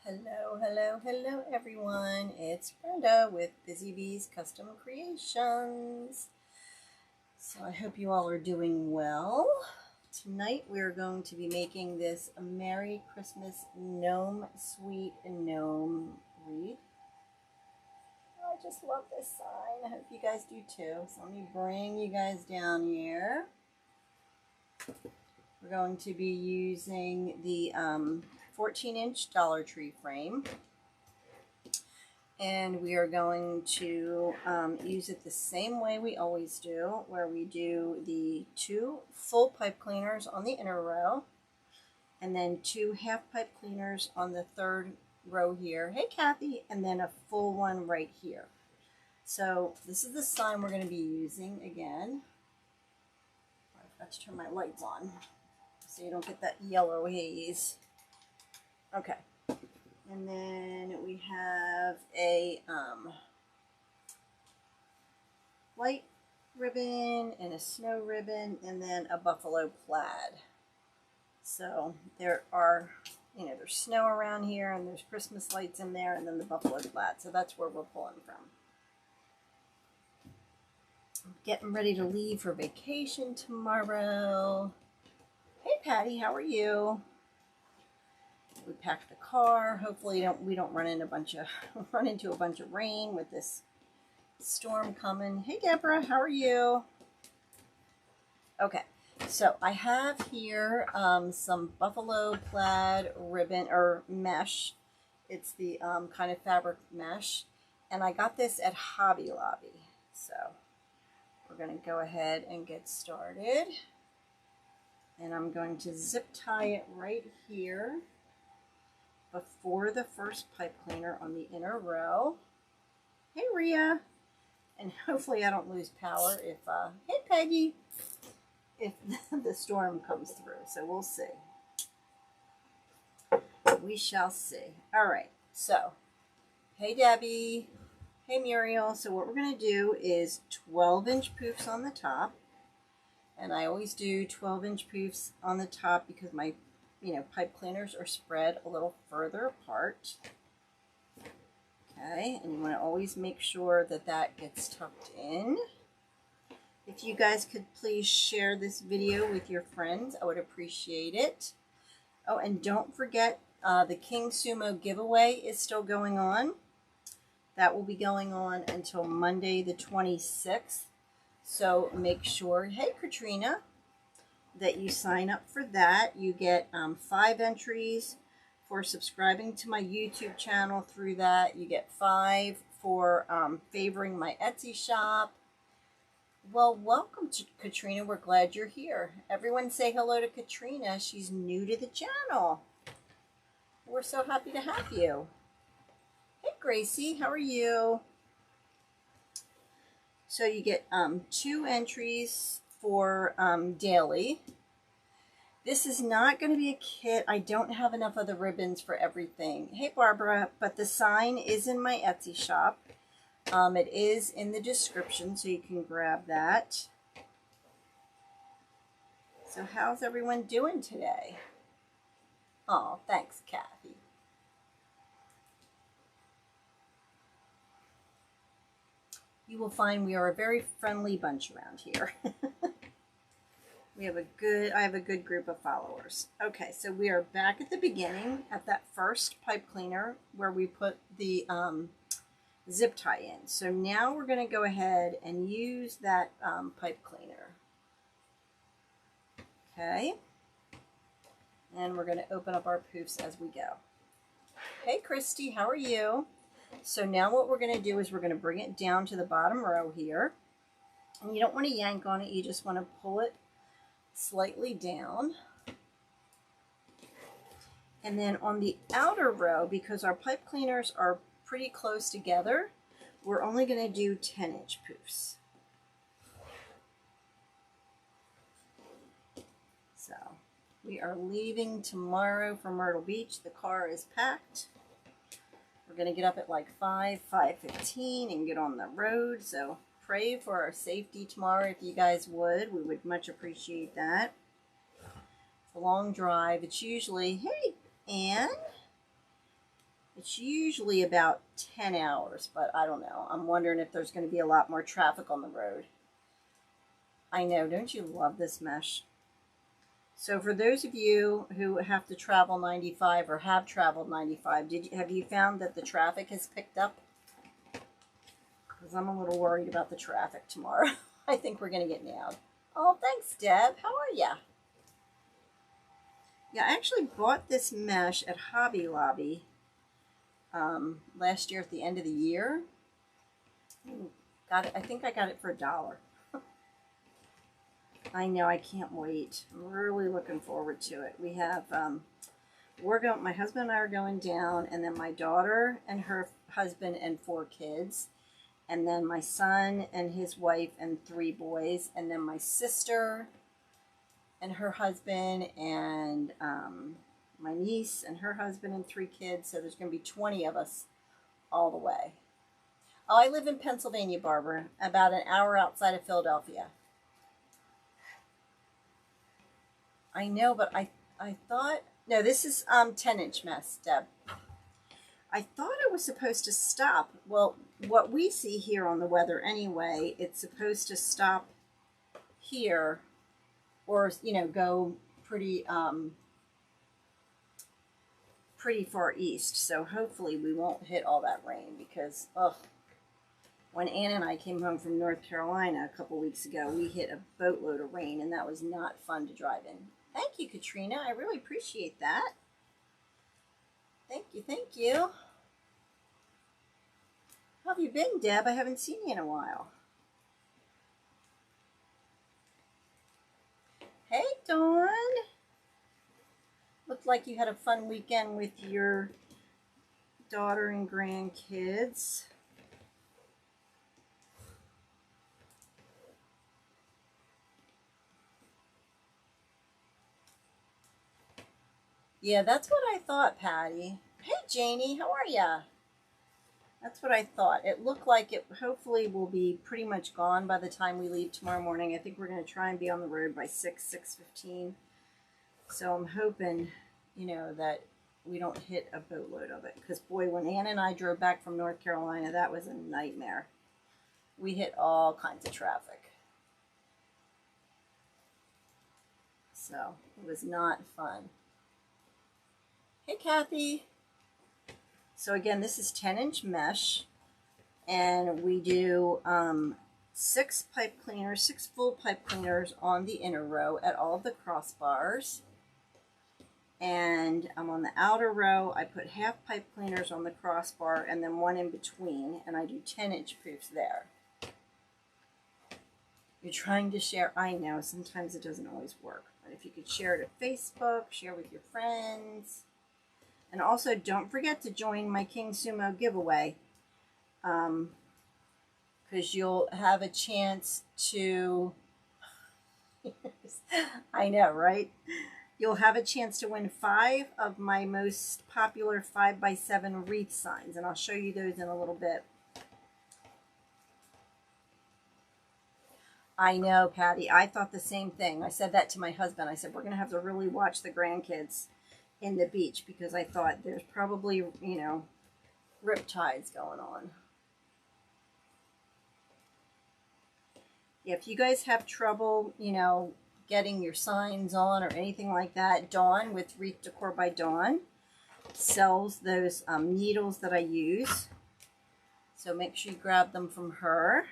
Hello, hello, hello everyone. It's Brenda with Busy Bees Custom Creations. So I hope you all are doing well. Tonight we're going to be making this Merry Christmas Gnome Sweet Gnome Wreath. I just love this sign. I hope you guys do too. So let me bring you guys down here. We're going to be using the 14-inch Dollar Tree frame, and we are going to use it the same way we always do, where we do the 2 full pipe cleaners on the inner row and then 2 half pipe cleaners on the 3rd row here. Hey Kathy, and then a full one right here. So this is the sign we're going to be using again. I forgot to turn my lights on so you don't get that yellow haze. Okay, and then we have a white ribbon and a snow ribbon and then a buffalo plaid. So there are, there's snow around here and there's Christmas lights in there and then the buffalo plaid. So that's where we're pulling from. I'm getting ready to leave for vacation tomorrow. Hey Patty, how are you? We packed the car. Hopefully we don't run into a bunch of rain with this storm coming. Hey Deborah, how are you? Okay, so I have here some buffalo plaid ribbon or mesh. It's the kind of fabric mesh, and I got this at Hobby Lobby. So we're going to go ahead and get started, and I'm going to zip tie it right here before the first pipe cleaner on the inner row. Hey Rhea, and hopefully I don't lose power if hey Peggy, if the storm comes through. So we'll see. We shall see. All right, so hey Debbie, hey Muriel. So what we're going to do is 12-inch poofs on the top, and I always do 12-inch poofs on the top because my pipe cleaners are spread a little further apart. Okay, and you want to always make sure that that gets tucked in. If you guys could please share this video with your friends, I would appreciate it. Oh, and don't forget the King Sumo giveaway is still going on. That will be going on until Monday the 26th. So make sure, hey Katrina, that you sign up for that. You get 5 entries for subscribing to my YouTube channel through that. You get 5 for favoring my Etsy shop. Well, welcome to Katrina. We're glad you're here. Everyone say hello to Katrina. She's new to the channel. We're so happy to have you. Hey Gracie, how are you? So you get 2 entries for daily. This is not going to be a kit. I don't have enough of the ribbons for everything. Hey Barbara, but the sign is in my Etsy shop. It is in the description, so you can grab that. So how's everyone doing today? Oh, thanks Kathy. You will find we are a very friendly bunch around here. I have a good group of followers. Okay, so we are back at the beginning at that first pipe cleaner where we put the zip tie in. So now we're going to go ahead and use that pipe cleaner. Okay, and we're going to open up our poofs as we go. Hey Christy, how are you? So now what we're going to do is we're going to bring it down to the bottom row here. And you don't want to yank on it, you just want to pull it slightly down. And then on the outer row, because our pipe cleaners are pretty close together, we're only going to do 10-inch poofs. So we are leaving tomorrow for Myrtle Beach. The car is packed. We're going to get up at like 5:15 and get on the road. So pray for our safety tomorrow if you guys would. We would much appreciate that. It's a long drive. It's usually, hey, Anne, It's usually about 10 hours, but I don't know. I'm wondering if there's going to be a lot more traffic on the road. I know, don't you love this mesh? So for those of you who have to travel 95 or have traveled 95, have you found that the traffic has picked up? Because I'm a little worried about the traffic tomorrow. I think we're going to get nailed. Oh, thanks, Deb. How are ya? Yeah, I actually bought this mesh at Hobby Lobby last year at the end of the year. Got it. I think I got it for $1. I know, I can't wait. I'm really looking forward to it. We have, my husband and I are going down, and then my daughter and her husband and 4 kids, and then my son and his wife and 3 boys, and then my sister and her husband, and my niece and her husband and 3 kids. So there's going to be 20 of us all the way. Oh, I live in Pennsylvania, Barbara, about an hour outside of Philadelphia. I know, but I thought, no, this is 10-inch mess, Deb. I thought it was supposed to stop. Well, what we see here on the weather anyway, it's supposed to stop here, or, you know, go pretty pretty far east. So hopefully we won't hit all that rain, because, ugh, when Ann and I came home from North Carolina a couple weeks ago, we hit a boatload of rain, and that was not fun to drive in. Thank you, Katrina. I really appreciate that. Thank you, thank you. How have you been, Deb? I haven't seen you in a while. Hey, Dawn. Looked like you had a fun weekend with your daughter and grandkids. Yeah, that's what I thought, Patty. Hey, Janie, how are ya? That's what I thought. It looked like it hopefully will be pretty much gone by the time we leave tomorrow morning. I think we're going to try and be on the road by 6:15. So I'm hoping, you know, that we don't hit a boatload of it. Because, boy, when Ann and I drove back from North Carolina, that was a nightmare. We hit all kinds of traffic. So it was not fun. Hey, Kathy. So again, this is 10-inch mesh, and we do 6 pipe cleaners, 6 full pipe cleaners on the inner row at all of the crossbars. And on the outer row, I put half pipe cleaners on the crossbar and then 1 in between, and I do 10-inch proofs there. You're trying to share. I know, sometimes it doesn't always work, but if you could share it at Facebook, share with your friends. And also, don't forget to join my King Sumo giveaway, because you'll have a chance to, I know, right? You'll have a chance to win 5 of my most popular 5x7 wreath signs, and I'll show you those in a little bit. I know, Patty. I thought the same thing. I said that to my husband. I said, we're going to have to really watch the grandkids in the beach, because I thought there's probably, you know, riptides going on. If you guys have trouble, you know, getting your signs on or anything like that, Dawn with Wreath Decor by Dawn sells those needles that I use. So make sure you grab them from her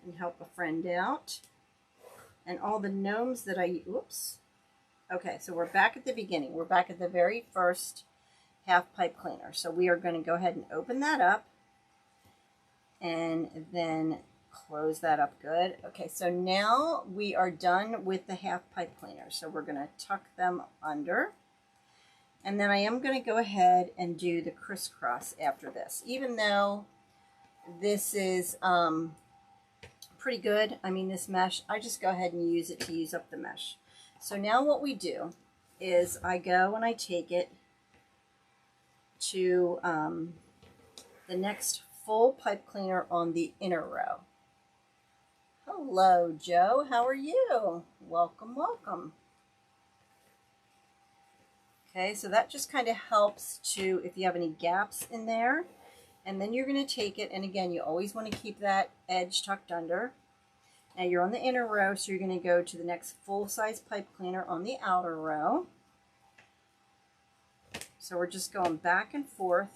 and help a friend out. And all the gnomes that I, oops. Okay, so we're back at the beginning. We're back at the very first half pipe cleaner. So we are going to go ahead and open that up and then close that up good. Okay, so now we are done with the half pipe cleaner. So we're going to tuck them under. And then I am going to go ahead and do the crisscross after this. Even though this is pretty good, I mean, this mesh, I just go ahead and use it to use up the mesh. So now what we do is I go and I take it to the next full pipe cleaner on the inner row. Hello, Joe. How are you? Welcome, welcome. Okay, so that just kind of helps to, if you have any gaps in there. And then you're going to take it, and again, you always want to keep that edge tucked under. Now you're on the inner row, so you're going to go to the next full-size pipe cleaner on the outer row. So we're just going back and forth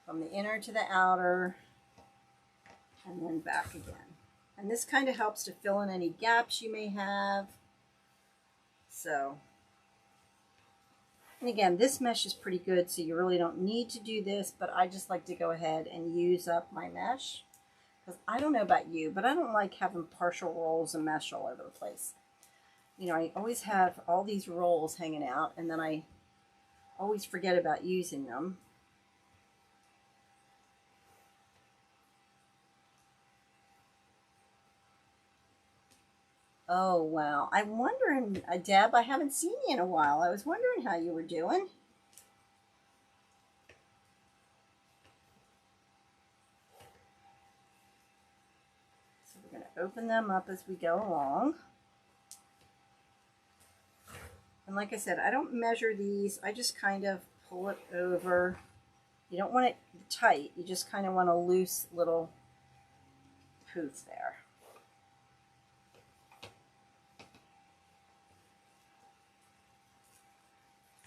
from the inner to the outer, and then back again. And this kind of helps to fill in any gaps you may have. So, and again, this mesh is pretty good, so you really don't need to do this, but I just like to go ahead and use up my mesh. Because I don't know about you, but I don't like having partial rolls of mesh all over the place. You know, I always have all these rolls hanging out, and then I always forget about using them. Oh, wow. I'm wondering, Deb, I haven't seen you in a while. I was wondering how you were doing. So we're going to open them up as we go along. And like I said, I don't measure these. I just kind of pull it over. You don't want it tight. You just kind of want a loose little poof there.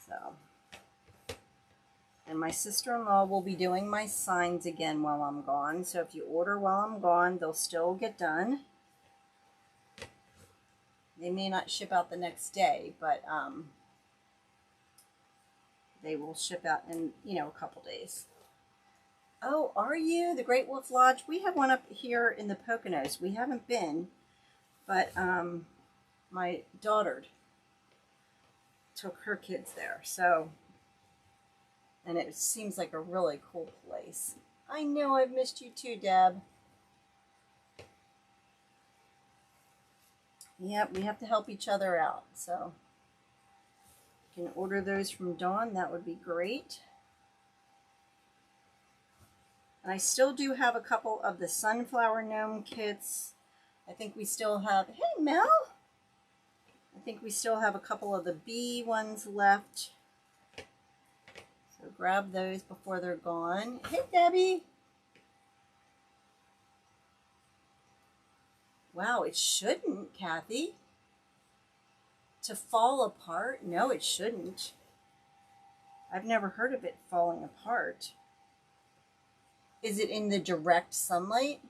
So, and my sister-in-law will be doing my signs again while I'm gone. So if you order while I'm gone, they'll still get done. They may not ship out the next day, but they will ship out in, you know, a couple days. Oh, are you? The Great Wolf Lodge? We have one up here in the Poconos. We haven't been, but my daughter took her kids there. So, and it seems like a really cool place. I know, I've missed you too, Deb. Yep, we have to help each other out. So, you can order those from Dawn. That would be great. And I still do have a couple of the sunflower gnome kits. I think we still have, hey Mel! I think we still have a couple of the bee ones left. So grab those before they're gone. Hey Debbie! Wow, it shouldn't, Kathy. To fall apart? No, it shouldn't. I've never heard of it falling apart. Is it in the direct sunlight?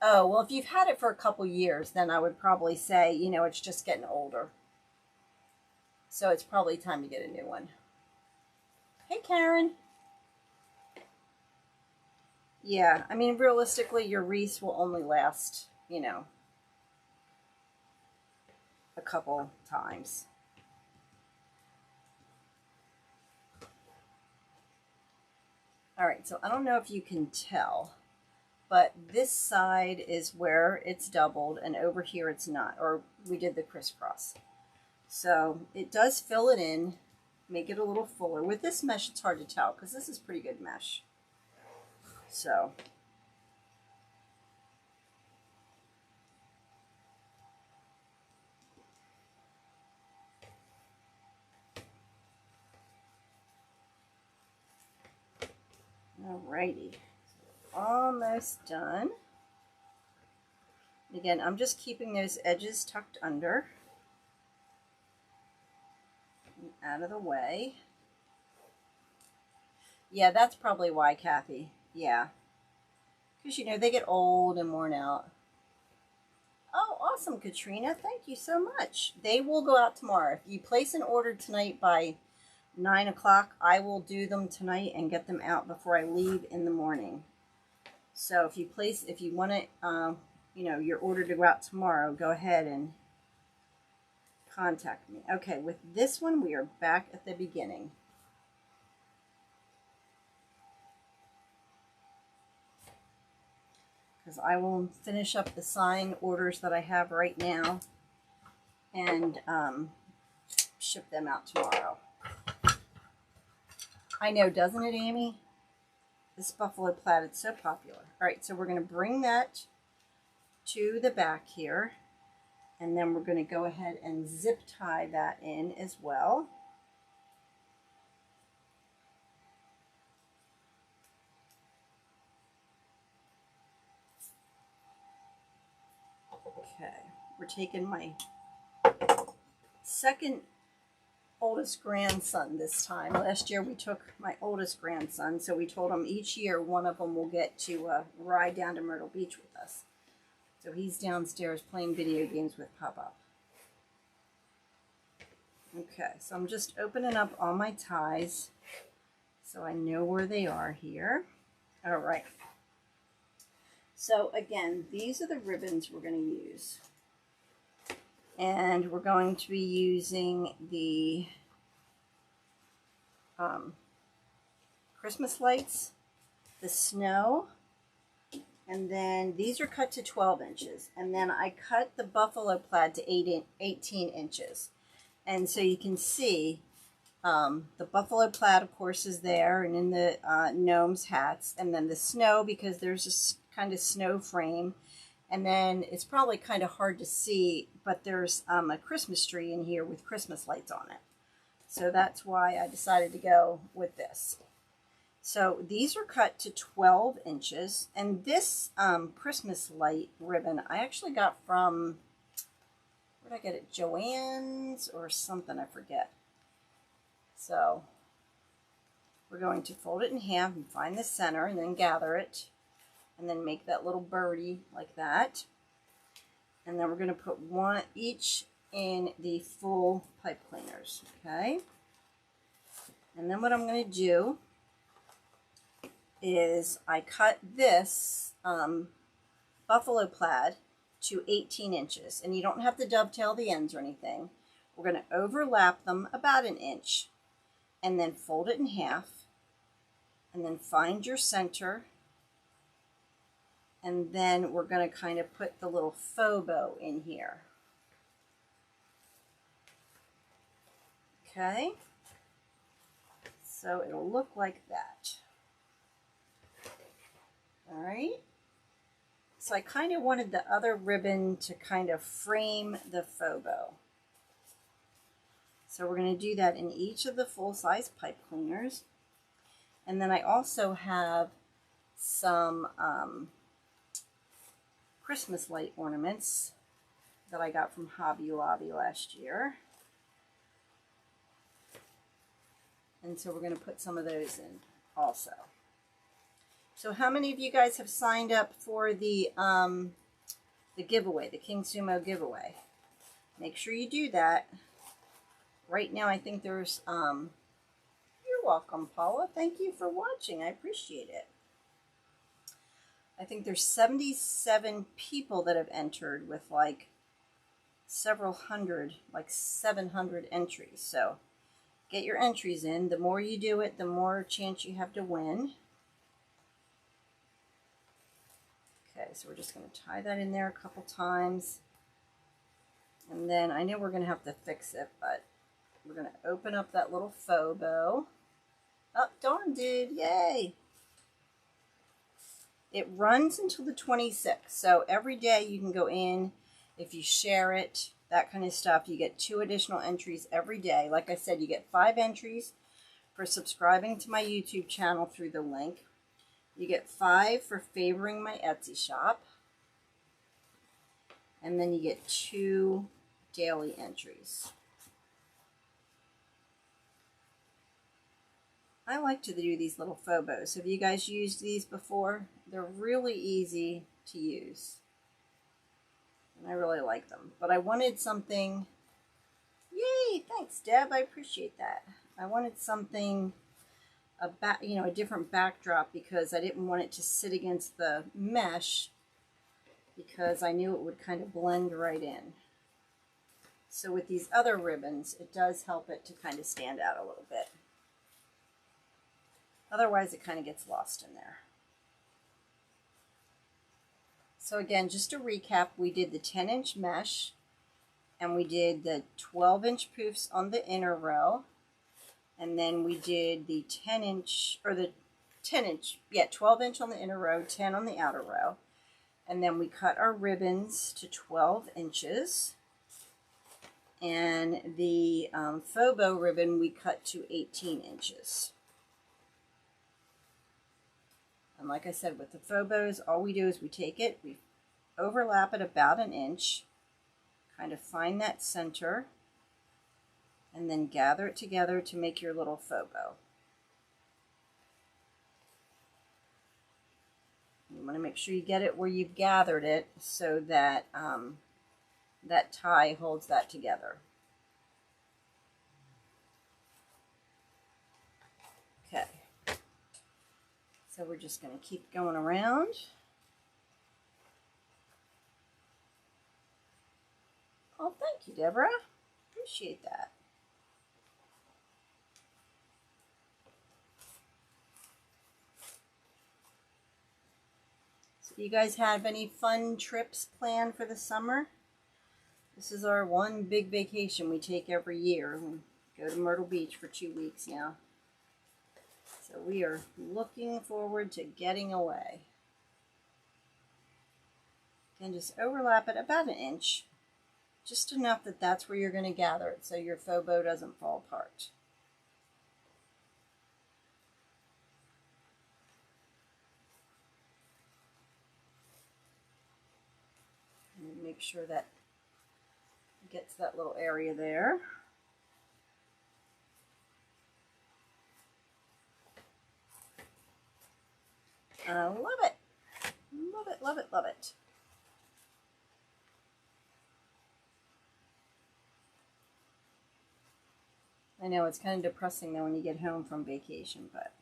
Oh, well, if you've had it for a couple years, then I would probably say, you know, it's just getting older. So it's probably time to get a new one. Hey, Karen. Yeah, I mean, realistically, your wreaths will only last, you know, a couple times. All right, so I don't know if you can tell, but this side is where it's doubled and over here it's not, or we did the crisscross. So it does fill it in, make it a little fuller. With this mesh, it's hard to tell because this is pretty good mesh. So. Alrighty, almost done. Again, I'm just keeping those edges tucked under and out of the way. Yeah, that's probably why, Kathy. Yeah, because you know they get old and worn out. Oh, awesome, Katrina. Thank you so much. They will go out tomorrow. If you place an order tonight by 9 o'clock, I will do them tonight and get them out before I leave in the morning. So if you want it, you know, your order to go out tomorrow, go ahead and contact me. Okay, with this one, we are back at the beginning. Because I will finish up the sign orders that I have right now and ship them out tomorrow. I know, doesn't it, Amy? This buffalo plaid, it's so popular. All right, so we're going to bring that to the back here, and then we're going to go ahead and zip tie that in as well. Okay, we're taking my second oldest grandson this time. Last year we took my oldest grandson, so we told him each year one of them will get to ride down to Myrtle Beach with us. So he's downstairs playing video games with Papa. Okay, so I'm just opening up all my ties so I know where they are here. All right. So again, these are the ribbons we're going to use. And we're going to be using the Christmas lights, the snow, and then these are cut to 12 inches. And then I cut the buffalo plaid to 18 inches. And so you can see the buffalo plaid, of course, is there, and in the gnomes' hats. And then the snow, because there's a kind of snow frame. And then it's probably kind of hard to see, but there's a Christmas tree in here with Christmas lights on it. So that's why I decided to go with this. So these are cut to 12 inches. And this Christmas light ribbon I actually got from, where did I get it? Joann's or something, I forget. So we're going to fold it in half and find the center and then gather it. And then make that little birdie like that. And then we're going to put one each in the full pipe cleaners, okay? And then what I'm going to do is I cut this buffalo plaid to 18 inches. And you don't have to dovetail the ends or anything. We're going to overlap them about an inch. And then fold it in half. And then find your center. And then we're going to kind of put the little faux bow in here. Okay. So it'll look like that. All right. So I kind of wanted the other ribbon to kind of frame the faux bow. So we're going to do that in each of the full-size pipe cleaners. And then I also have some Christmas light ornaments that I got from Hobby Lobby last year. And so we're going to put some of those in also. So how many of you guys have signed up for the giveaway, the King Sumo giveaway? Make sure you do that. Right now I think there's, you're welcome, Paula. Thank you for watching. I appreciate it. I think there's 77 people that have entered with like several hundred, like 700 entries. So get your entries in. The more you do it, the more chance you have to win. Okay, so we're just going to tie that in there a couple times. And then I know we're going to have to fix it, but we're going to open up that little faux bow. Oh, darn, dude. Yay. It runs until the 26th, so every day you can go in, if you share it, that kind of stuff, you get 2 additional entries every day. Like I said, you get 5 entries for subscribing to my YouTube channel through the link. You get 5 for favoring my Etsy shop. And then you get 2 daily entries. I like to do these little faux bows. Have you guys used these before? They're really easy to use. And I really like them. But I wanted something... Yay! Thanks, Deb. I appreciate that. I wanted something, a different backdrop because I didn't want it to sit against the mesh because I knew it would kind of blend right in. So with these other ribbons, it does help it to kind of stand out a little bit. Otherwise, it kind of gets lost in there. So again, just to recap, we did the 10-inch mesh, and we did the 12-inch poofs on the inner row, and then we did the 10-inch, or the 10-inch, 12-inch on the inner row, 10 on the outer row, and then we cut our ribbons to 12 inches, and the faux bow ribbon we cut to 18 inches. And like I said, with the faux bows, all we do is we take it, we overlap it about an inch, kind of find that center, and then gather it together to make your little faux bow. You want to make sure you get it where you've gathered it so that that tie holds that together. Okay, so we're just going to keep going around. Oh, thank you, Deborah. Appreciate that. So you guys have any fun trips planned for the summer? This is our one big vacation we take every year. We go to Myrtle Beach for 2 weeks now. So we are looking forward to getting away. And just overlap it about an inch. Just enough that that's where you're going to gather it so your faux bow doesn't fall apart. And make sure that gets that little area there. I love it. Love it, love it, love it. I know it's kind of depressing though when you get home from vacation, but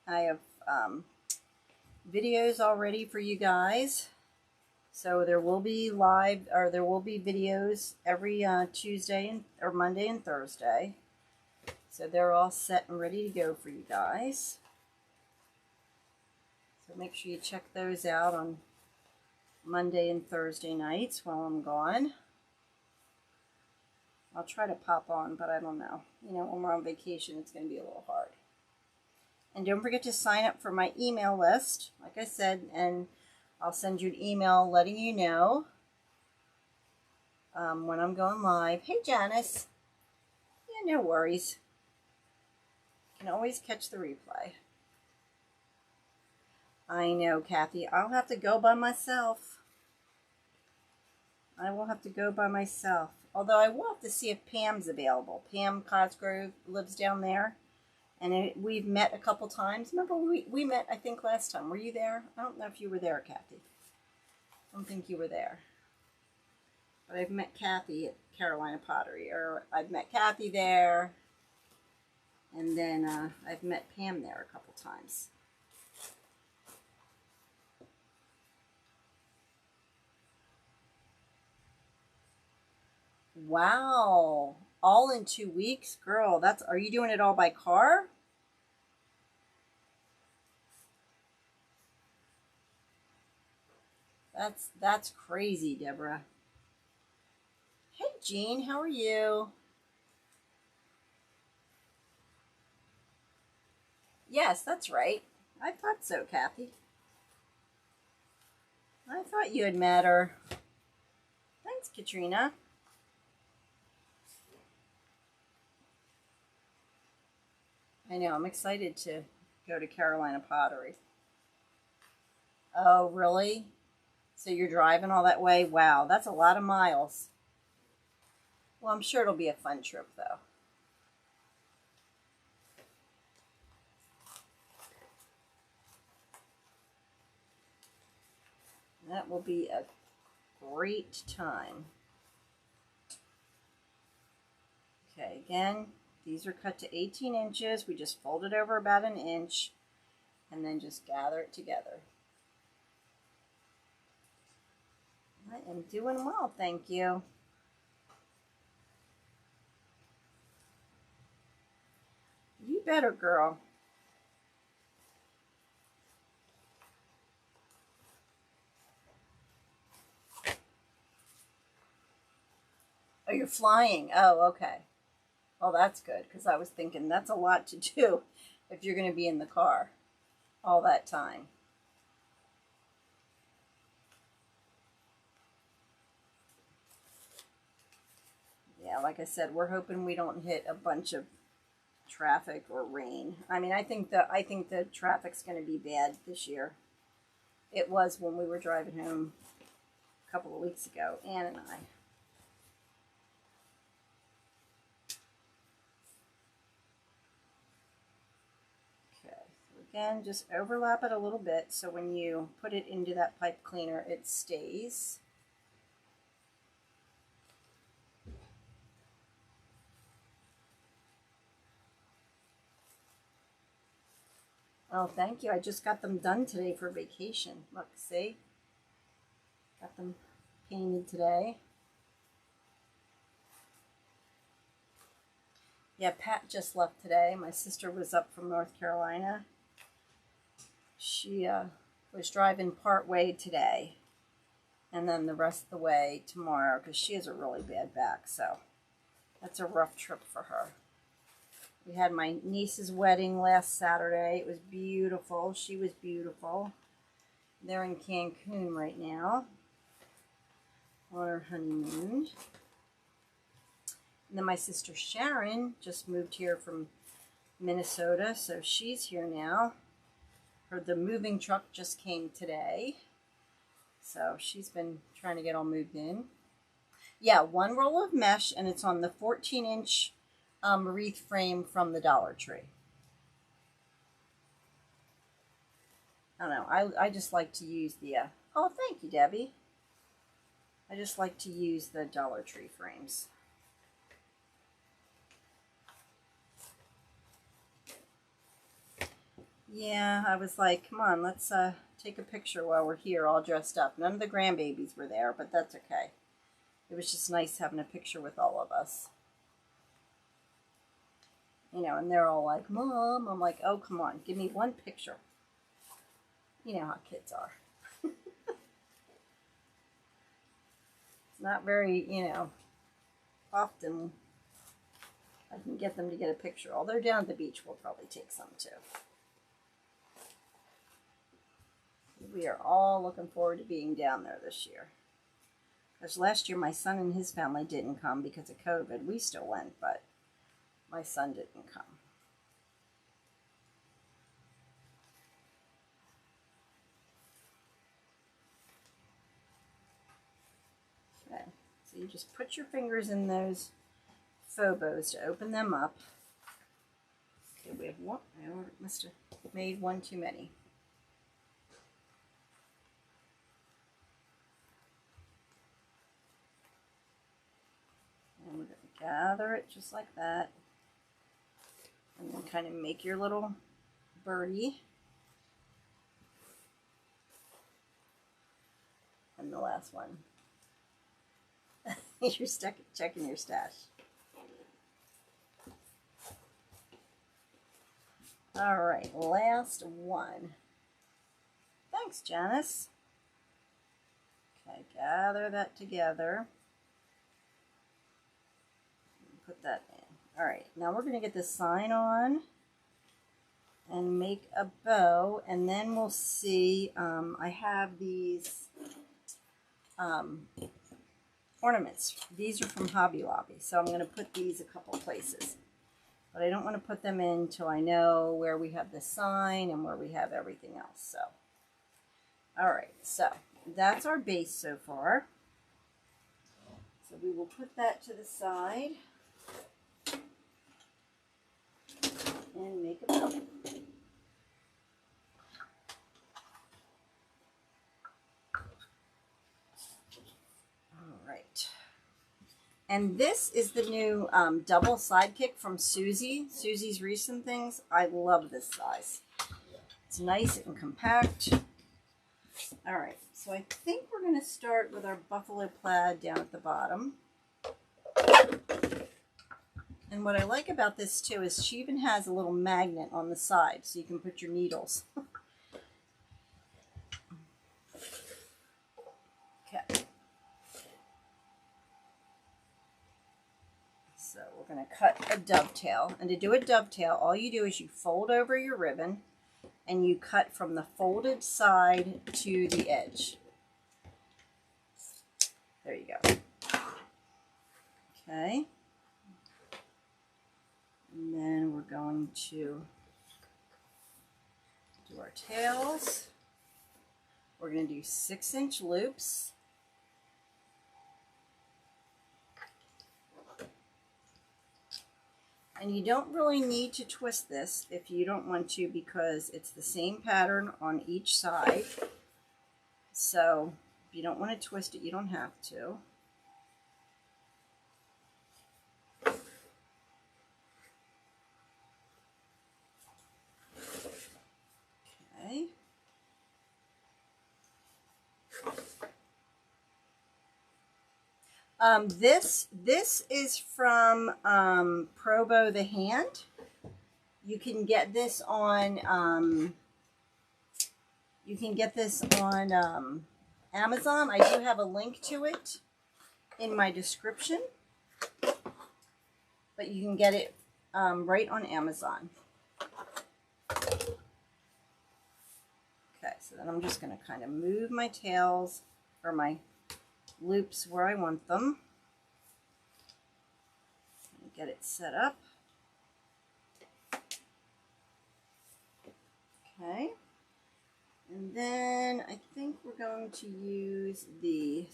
I have videos all ready for you guys. So there will be there will be videos every Tuesday or Monday and Thursday. So they're all set and ready to go for you guys. So make sure you check those out on Monday and Thursday nights while I'm gone. I'll try to pop on, but I don't know. You know, when we're on vacation, it's going to be a little hard. And don't forget to sign up for my email list, like I said, and I'll send you an email letting you know when I'm going live. Hey, Janice. Yeah, no worries. You can always catch the replay. I know, Kathy. I'll have to go by myself. I will have to go by myself. Although I will have to see if Pam's available. Pam Cosgrove lives down there. And we've met a couple times. Remember, we met, I think, last time. Were you there? I don't know if you were there, Kathy. I don't think you were there. But I've met Kathy at Carolina Pottery. Or I've met Kathy there. And then I've met Pam there a couple times. Wow. All in 2 weeks? Girl, are you doing it all by car? That's crazy, Deborah. Hey, Jean, how are you? Yes, that's right. I thought so, Kathy. I thought you had met her. Thanks, Katrina. I know, I'm excited to go to Carolina Pottery. Oh, really? So you're driving all that way? Wow, that's a lot of miles. Well, I'm sure it'll be a fun trip, though. That will be a great time. Okay, again, these are cut to 18 inches. We just fold it over about an inch and then just gather it together. I am doing well, thank you. You better, girl. Oh, you're flying. Oh, okay. Well, that's good, because I was thinking that's a lot to do if you're going to be in the car all that time. Yeah, like I said, we're hoping we don't hit a bunch of traffic or rain. I mean, I think the traffic's going to be bad this year. It was when we were driving home a couple of weeks ago, Ann and I. Okay, so again, just overlap it a little bit so when you put it into that pipe cleaner, it stays. Oh, thank you. I just got them done today for vacation. Look, see? Got them painted today. Yeah, Pat just left today. My sister was up from North Carolina. She was driving part way today and then the rest of the way tomorrow because she has a really bad back. So that's a rough trip for her. We had my niece's wedding last Saturday. It was beautiful. She was beautiful. They're in Cancun right now on her honeymoon. And then my sister Sharon just moved here from Minnesota, so she's here now. The moving truck just came today, so she's been trying to get all moved in. Yeah, one roll of mesh, and it's on the 14-inch wreath frame from the Dollar Tree. I don't know. I just like to use the, oh, thank you, Debbie. I just like to use the Dollar Tree frames. Yeah, I was like, come on, let's take a picture while we're here all dressed up. None of the grandbabies were there, but that's okay. It was just nice having a picture with all of us. You know, and they're all like, Mom. I'm like, oh, come on, give me one picture. You know how kids are. It's not very, you know, often I can get them to get a picture. Although down at the beach, we'll probably take some too. We are all looking forward to being down there this year. Because last year my son and his family didn't come because of COVID. We still went, but my son didn't come. Okay, so you just put your fingers in those phobos to open them up. Okay, we have one. I must have made one too many. And we're going to gather it just like that. And then kind of make your little birdie. And the last one. You're checking your stash. All right, last one. Thanks, Janice. Okay, gather that together. Put that in. All right, now we're going to get the sign on and make a bow, and then we'll see. I have these ornaments. These are from Hobby Lobby, so I'm going to put these a couple places. But I don't want to put them in until I know where we have the sign and where we have everything else. So, all right, so that's our base so far. So we will put that to the side and make a bow. All right. And this is the new double sidekick from Susie. Susie's Recent Things. I love this size. It's nice and compact. All right, so I think we're going to start with our buffalo plaid down at the bottom. And what I like about this too is she even has a little magnet on the side so you can put your needles. Okay. So we're going to cut a dovetail. And to do a dovetail, all you do is you fold over your ribbon and you cut from the folded side to the edge. There you go. Okay. And then we're going to do our tails. We're going to do 6-inch loops. And you don't really need to twist this if you don't want to, because it's the same pattern on each side. So if you don't want to twist it, you don't have to. Okay. This is from Probo the Hand. You can get this on Amazon. I do have a link to it in my description, but you can get it right on Amazon. Okay, so then I'm just going to kind of move my tails or my loops where I want them. Get it set up. Okay. And then I think we're going to use the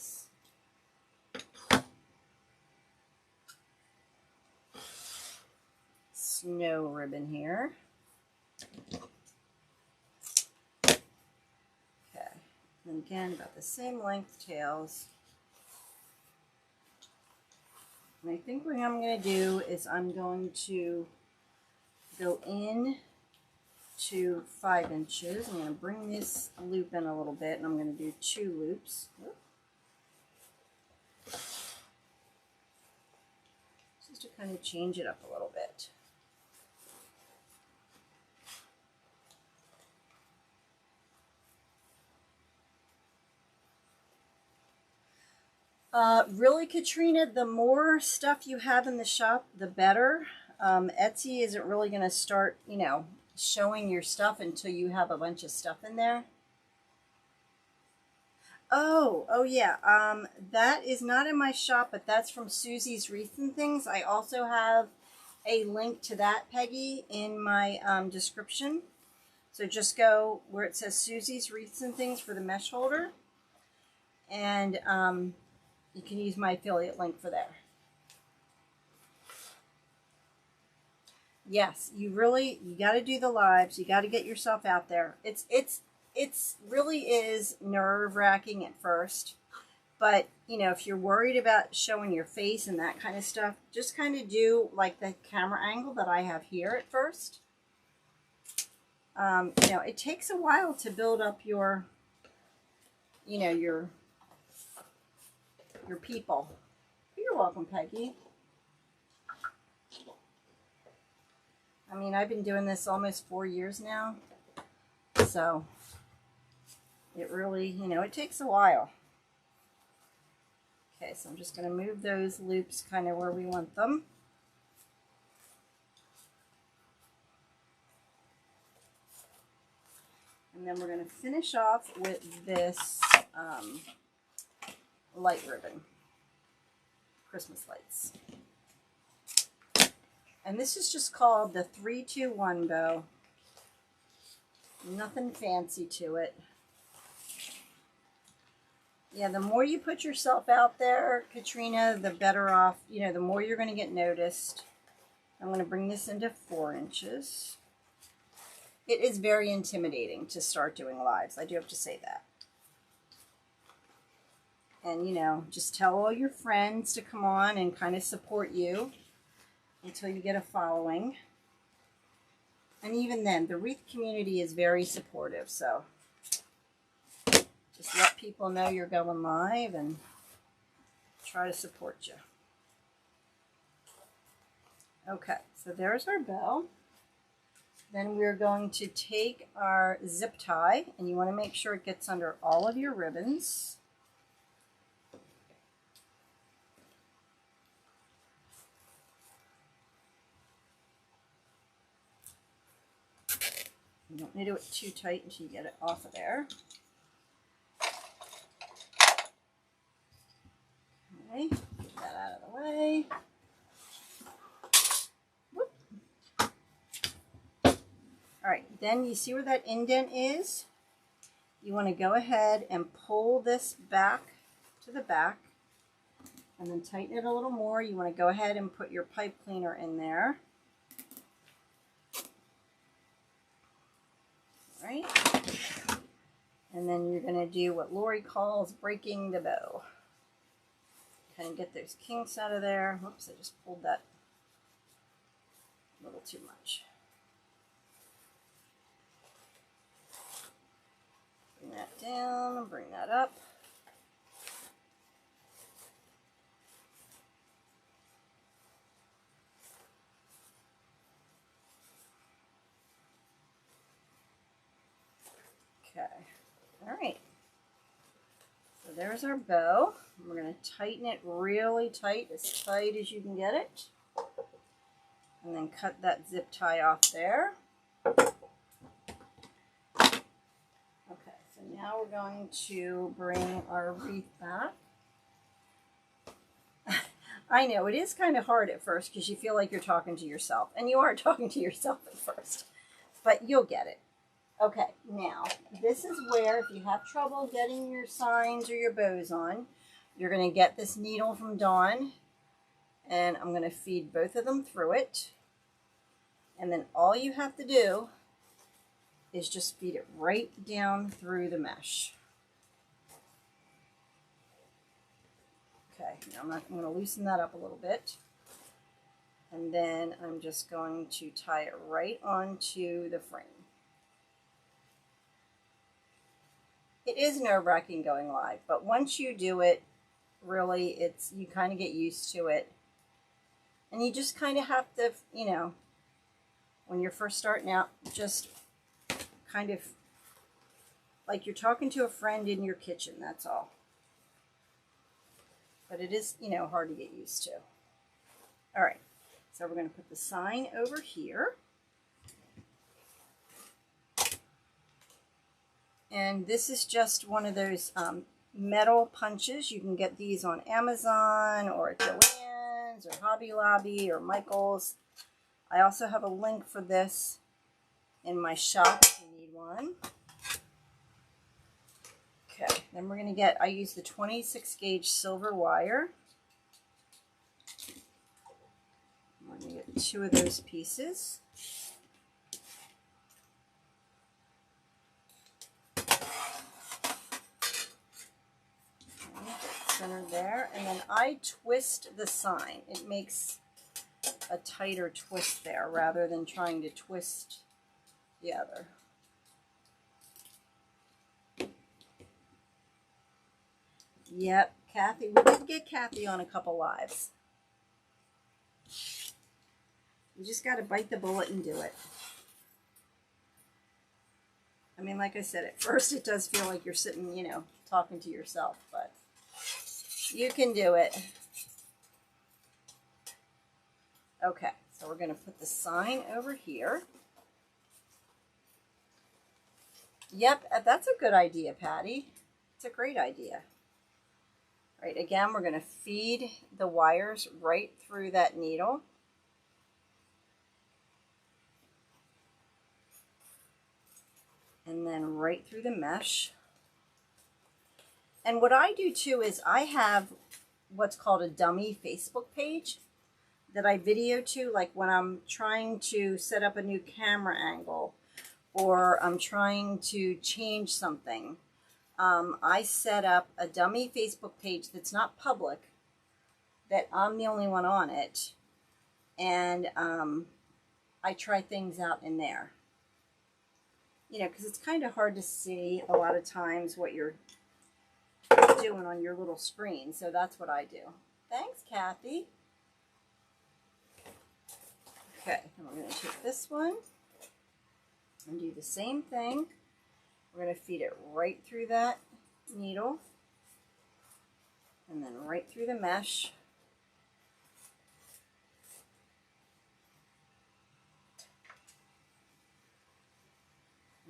snow ribbon here. Okay. And again, about the same length tails. And I think what I'm going to do is I'm going to go in to 5 inches. I'm going to bring this loop in a little bit, and I'm going to do 2 loops. Just to kind of change it up a little bit. Really, Katrina, the more stuff you have in the shop, the better. Etsy isn't really going to start, you know, showing your stuff until you have a bunch of stuff in there. Oh yeah. That is not in my shop, but that's from Susie's Wreaths and Things. I also have a link to that, Peggy, in my description. So just go where it says Susie's Wreaths and Things for the mesh holder, and you can use my affiliate link for there. Yes, you got to do the lives. You got to get yourself out there. It's really is nerve-wracking at first, but you know, if you're worried about showing your face and that kind of stuff, just kind of do like the camera angle that I have here at first. You know, it takes a while to build up your, you know, your people. You're welcome, Peggy. I mean, I've been doing this almost 4 years now, so it really, you know, it takes a while. Okay, so I'm just going to move those loops kind of where we want them. And then we're going to finish off with this light ribbon, Christmas lights. And this is just called the 3-2-1 bow. Nothing fancy to it. Yeah, the more you put yourself out there, Katrina, the better off, you know, the more you're going to get noticed. I'm going to bring this into 4 inches. It is very intimidating to start doing lives. I do have to say that. And, you know, just tell all your friends to come on and kind of support you until you get a following. And even then, the wreath community is very supportive, so just let people know you're going live and try to support you. Okay, so there's our bow. Then we're going to take our zip tie, and you want to make sure it gets under all of your ribbons. You don't need to do it too tight until you get it off of there. Okay, get that out of the way. Whoop. All right, then you see where that indent is? You want to go ahead and pull this back to the back and then tighten it a little more. You want to go ahead and put your pipe cleaner in there. right? And then you're going to do what Lori calls breaking the bow. Kind of get those kinks out of there. Whoops, I just pulled that a little too much. Bring that down, bring that up. Okay, all right. So there's our bow. We're going to tighten it really tight as you can get it. And then cut that zip tie off there. Okay, so now we're going to bring our wreath back. I know, it is kind of hard at first because you feel like you're talking to yourself. And you are talking to yourself at first. But you'll get it. Okay, now, this is where if you have trouble getting your signs or your bows on, you're going to get this needle from Dawn. And I'm going to feed both of them through it. And then all you have to do is just feed it right down through the mesh. Okay, now I'm going to loosen that up a little bit. And then I'm just going to tie it right onto the frame. It is nerve-wracking going live, but once you do it, really, you kind of get used to it. And you just kind of have to, you know, when you're first starting out, just kind of like you're talking to a friend in your kitchen, that's all. But it is, you know, hard to get used to. All right, so we're going to put the sign over here. And this is just one of those metal punches. You can get these on Amazon or at Joann's or Hobby Lobby or Michael's. I also have a link for this in my shop if you need one. Okay, then we're going to I use the 26 gauge silver wire. We're going to get 2 of those pieces. Centered there, and then I twist the sign. It makes a tighter twist there rather than trying to twist the other. Yep, Kathy, we did get Kathy on a couple lives. You just got to bite the bullet and do it. I mean, like I said, at first it does feel like you're sitting, you know, talking to yourself, but you can do it. Okay, so we're going to put the sign over here. Yep, that's a good idea, Patty. It's a great idea. All right, again, we're going to feed the wires right through that needle. And then right through the mesh. And what I do too is I have what's called a dummy Facebook page that I video to, like when I'm trying to set up a new camera angle or I'm trying to change something. I set up a dummy Facebook page that's not public, that I'm the only one on it, and I try things out in there. You know, because it's kind of hard to see a lot of times what you're doing on your little screen, so that's what I do. Thanks, Kathy. Okay, and we're going to take this one and do the same thing. We're going to feed it right through that needle and then right through the mesh.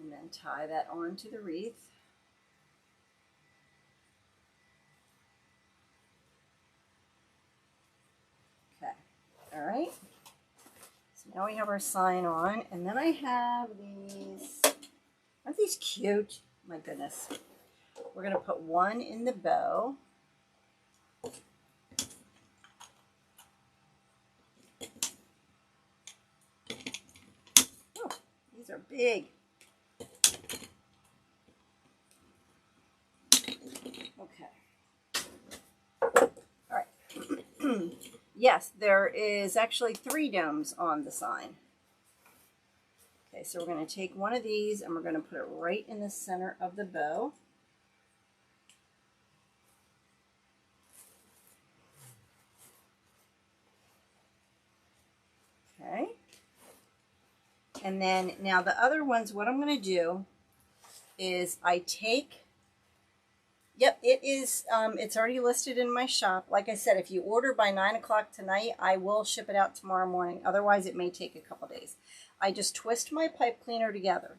And then tie that onto the wreath. Okay, all right. So now we have our sign on, and then I have these. Aren't these cute? My goodness. We're going to put one in the bow. Oh, these are big. Okay. All right. Yes, there is actually 3 domes on the sign. Okay, so we're going to take one of these and we're going to put it right in the center of the bow. Okay. And then now the other ones, what I'm going to do is I take, yep, it is, it's already listed in my shop. Like I said, if you order by 9 o'clock tonight, I will ship it out tomorrow morning. Otherwise, it may take a couple days. I just twist my pipe cleaner together.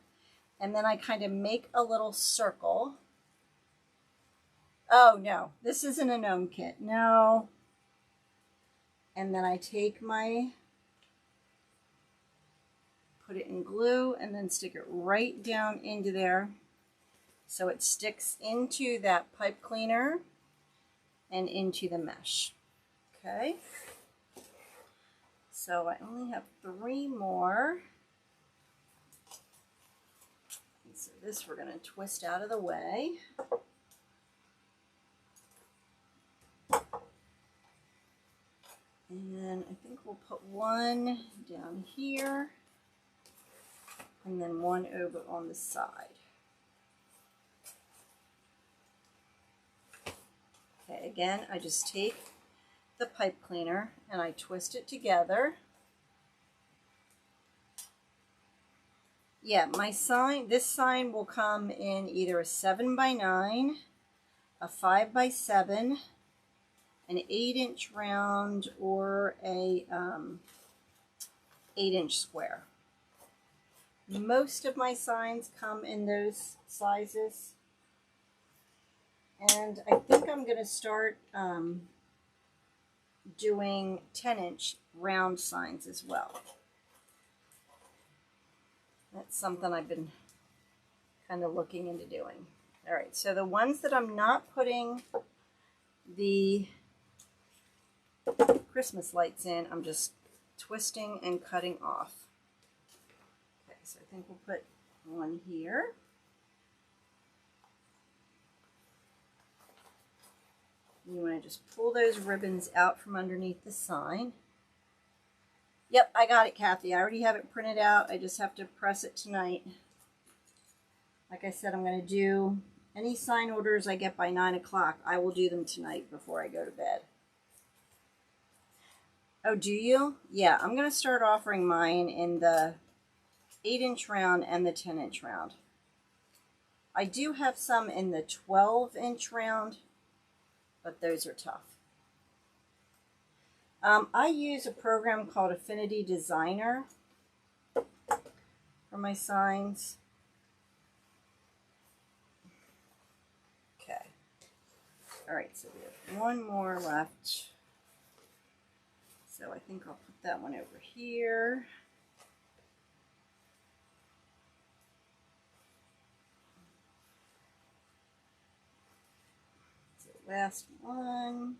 And then I kind of make a little circle. Oh, no, this isn't a gnome kit. No. And then I take my, put it in glue and then stick it right down into there. So it sticks into that pipe cleaner and into the mesh. Okay. So I only have 3 more. And so this we're going to twist out of the way. And I think we'll put one down here and then one over on the side. Okay, again, I just take the pipe cleaner and I twist it together. Yeah, my sign, this sign will come in either a 7x9, a 5x7, an 8-inch round, or a 8-inch square. Most of my signs come in those sizes. And I think I'm going to start doing 10-inch round signs as well. That's something I've been kind of looking into doing. All right, so the ones that I'm not putting the Christmas lights in, I'm just twisting and cutting off. Okay, so I think we'll put one here. You want to just pull those ribbons out from underneath the sign. Yep, I got it, Kathy. I already have it printed out. I just have to press it tonight. Like I said, I'm going to do any sign orders I get by 9 o'clock. I will do them tonight before I go to bed. Oh, do you? Yeah, I'm going to start offering mine in the 8-inch round and the 10-inch round. I do have some in the 12-inch round, but those are tough. I use a program called Affinity Designer for my signs. Okay. All right, so we have one more left. So I think I'll put that one over here. So last one.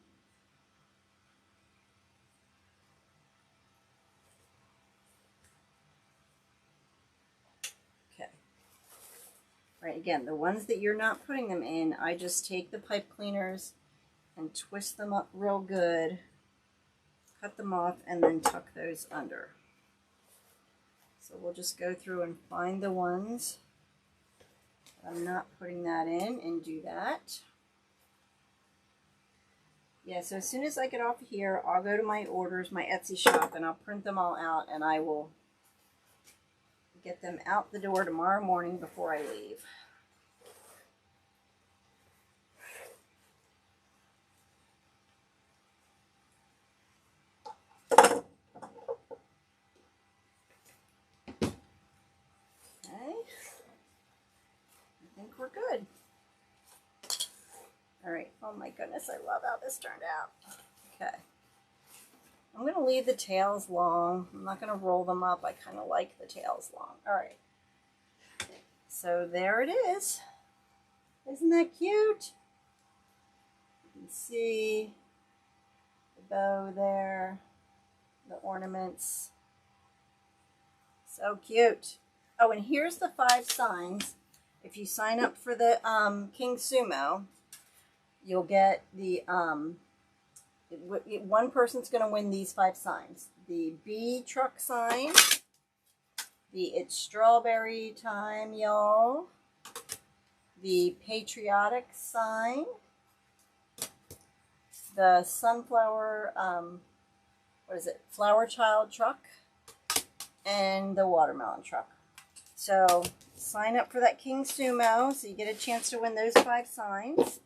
Okay. All right, again, the ones that you're not putting them in, I just take the pipe cleaners and twist them up real good. Cut them off and then tuck those under. So we'll just go through and find the ones I'm not putting that in and do that. Yeah, so as soon as I get off of here, I'll go to my orders, my Etsy shop, and I'll print them all out and I will get them out the door tomorrow morning before I leave. We're good. All right. Oh my goodness, I love how this turned out. Okay. I'm going to leave the tails long. I'm not going to roll them up. I kind of like the tails long. All right. So there it is. Isn't that cute? You can see the bow there, the ornaments. So cute. Oh, and here's the 5 signs. If you sign up for the King Sumo, you'll get the, one person's going to win these 5 signs. The bee truck sign, the It's Strawberry Time, y'all, the patriotic sign, the sunflower, what is it, flower child truck, and the watermelon truck. So sign up for that King Sumo so you get a chance to win those 5 signs.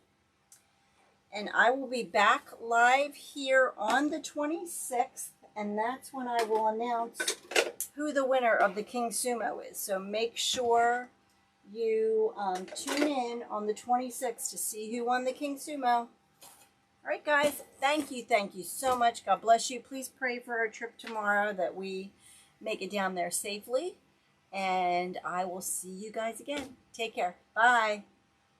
And I will be back live here on the 26th, and that's when I will announce who the winner of the King Sumo is. So make sure you tune in on the 26th to see who won the King Sumo. All right, guys, thank you so much. God bless you. Please pray for our trip tomorrow that we make it down there safely. And I will see you guys again. Take care. Bye.